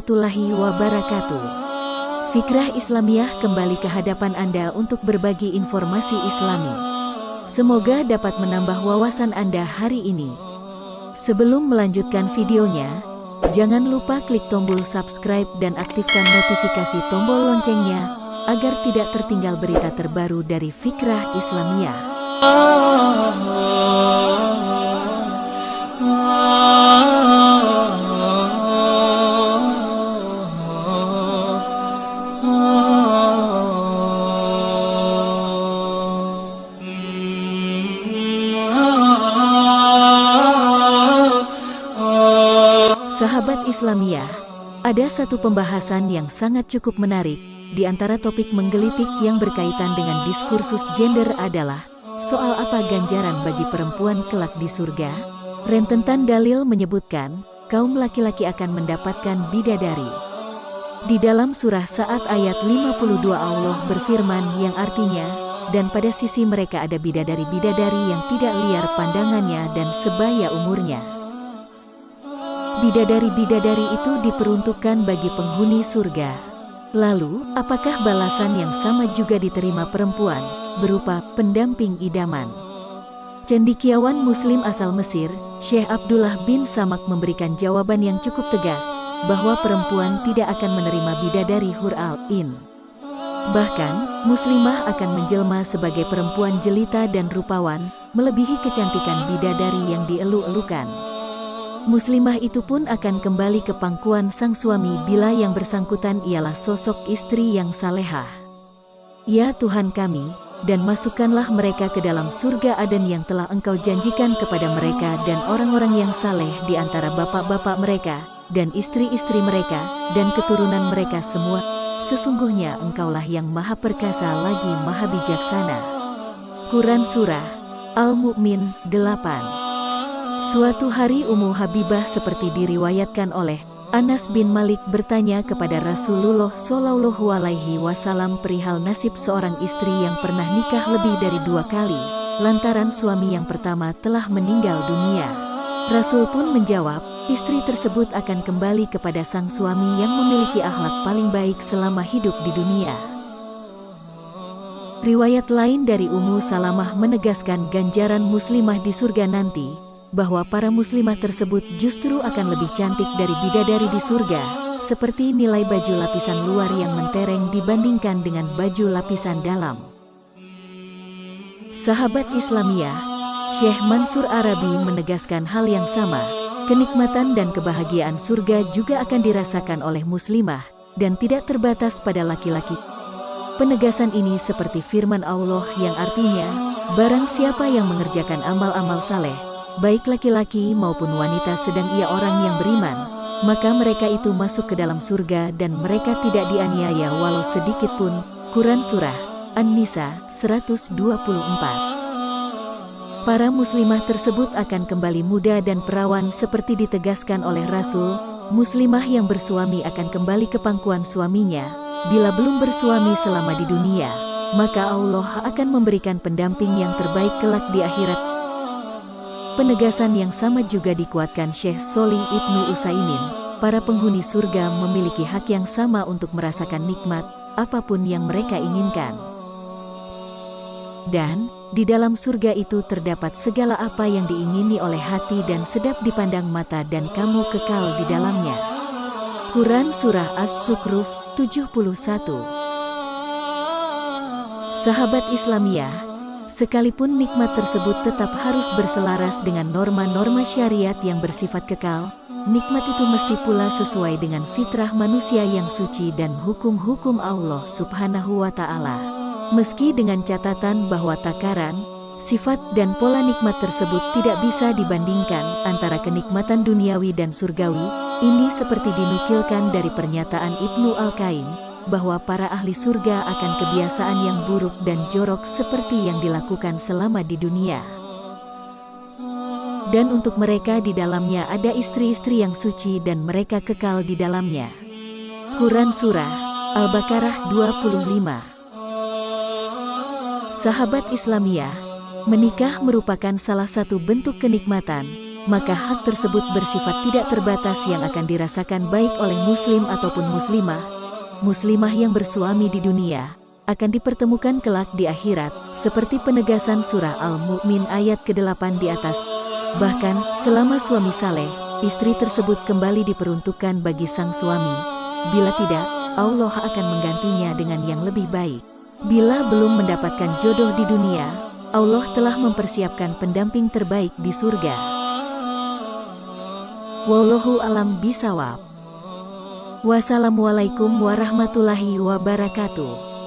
warahmatullahi wabarakatuh. Fikrah Islamiyah kembali ke hadapan Anda untuk berbagi informasi Islami. Semoga dapat menambah wawasan Anda hari ini. Sebelum melanjutkan videonya, jangan lupa klik tombol subscribe dan aktifkan notifikasi tombol loncengnya, agar tidak tertinggal berita terbaru dari Fikrah Islamiyah. Sahabat Islamiyah, ada satu pembahasan yang sangat cukup menarik di antara topik menggelitik yang berkaitan dengan diskursus gender adalah soal apa ganjaran bagi perempuan kelak di surga. Rentetan dalil menyebutkan kaum laki-laki akan mendapatkan bidadari. Di dalam surah Sa'ad ayat 52 Allah berfirman yang artinya, dan pada sisi mereka ada bidadari-bidadari yang tidak liar pandangannya dan sebaya umurnya. Bidadari-bidadari itu diperuntukkan bagi penghuni surga. Lalu, apakah balasan yang sama juga diterima perempuan, berupa pendamping idaman? Cendekiawan Muslim asal Mesir, Syekh Abdullah bin Samak memberikan jawaban yang cukup tegas, bahwa perempuan tidak akan menerima bidadari hurul ain. Bahkan, muslimah akan menjelma sebagai perempuan jelita dan rupawan, melebihi kecantikan bidadari yang dielu-elukan. Muslimah itu pun akan kembali ke pangkuan sang suami bila yang bersangkutan ialah sosok istri yang salehah. Ya Tuhan kami, dan masukkanlah mereka ke dalam surga Aden yang telah Engkau janjikan kepada mereka dan orang-orang yang saleh di antara bapak-bapak mereka, dan istri-istri mereka, dan keturunan mereka semua. Sesungguhnya Engkaulah yang maha perkasa lagi maha bijaksana. Quran Surah Al-Mu'min 8. Suatu hari Ummu Habibah seperti diriwayatkan oleh Anas bin Malik bertanya kepada Rasulullah Shallallahu Alaihi Wasallam perihal nasib seorang istri yang pernah nikah lebih dari 2 kali, lantaran suami yang pertama telah meninggal dunia. Rasul pun menjawab, istri tersebut akan kembali kepada sang suami yang memiliki akhlak paling baik selama hidup di dunia. Riwayat lain dari Ummu Salamah menegaskan ganjaran muslimah di surga nanti, bahwa para muslimah tersebut justru akan lebih cantik dari bidadari di surga, seperti nilai baju lapisan luar yang mentereng dibandingkan dengan baju lapisan dalam. Sahabat Islamiyah, Syekh Mansur Arabi menegaskan hal yang sama, kenikmatan dan kebahagiaan surga juga akan dirasakan oleh muslimah, dan tidak terbatas pada laki-laki. Penegasan ini seperti firman Allah yang artinya, barang siapa yang mengerjakan amal-amal saleh, baik laki-laki maupun wanita sedang ia orang yang beriman, maka mereka itu masuk ke dalam surga dan mereka tidak dianiaya walau sedikit pun. Quran Surah An-Nisa 124. Para muslimah tersebut akan kembali muda dan perawan seperti ditegaskan oleh Rasul. Muslimah yang bersuami akan kembali ke pangkuan suaminya. Bila belum bersuami selama di dunia, maka Allah akan memberikan pendamping yang terbaik kelak di akhirat. Penegasan yang sama juga dikuatkan Syekh Sholih Ibnu Utsaimin, para penghuni surga memiliki hak yang sama untuk merasakan nikmat, apapun yang mereka inginkan. Dan, di dalam surga itu terdapat segala apa yang diingini oleh hati dan sedap dipandang mata dan kamu kekal di dalamnya. Quran Surah As-Zukhruf 71. Sahabat Islamiyah, sekalipun nikmat tersebut tetap harus berselaras dengan norma-norma syariat yang bersifat kekal, nikmat itu mesti pula sesuai dengan fitrah manusia yang suci dan hukum-hukum Allah Subhanahu wa Ta'ala. Meski dengan catatan bahwa takaran, sifat dan pola nikmat tersebut tidak bisa dibandingkan antara kenikmatan duniawi dan surgawi, ini seperti dinukilkan dari pernyataan Ibnu Al-Qayyim, bahwa para ahli surga akan kebiasaan yang buruk dan jorok seperti yang dilakukan selama di dunia. Dan untuk mereka di dalamnya ada istri-istri yang suci dan mereka kekal di dalamnya. Quran Surah Al-Baqarah 25. Sahabat Islamiyah, menikah merupakan salah satu bentuk kenikmatan, maka hak tersebut bersifat tidak terbatas yang akan dirasakan baik oleh muslim ataupun muslimah. Muslimah yang bersuami di dunia akan dipertemukan kelak di akhirat, seperti penegasan surah Al-Mu'min ayat ke-8 di atas. Bahkan, selama suami saleh, istri tersebut kembali diperuntukkan bagi sang suami. Bila tidak, Allah akan menggantinya dengan yang lebih baik. Bila belum mendapatkan jodoh di dunia, Allah telah mempersiapkan pendamping terbaik di surga. Wallahu alam bisawab. Wassalamualaikum warahmatullahi wabarakatuh.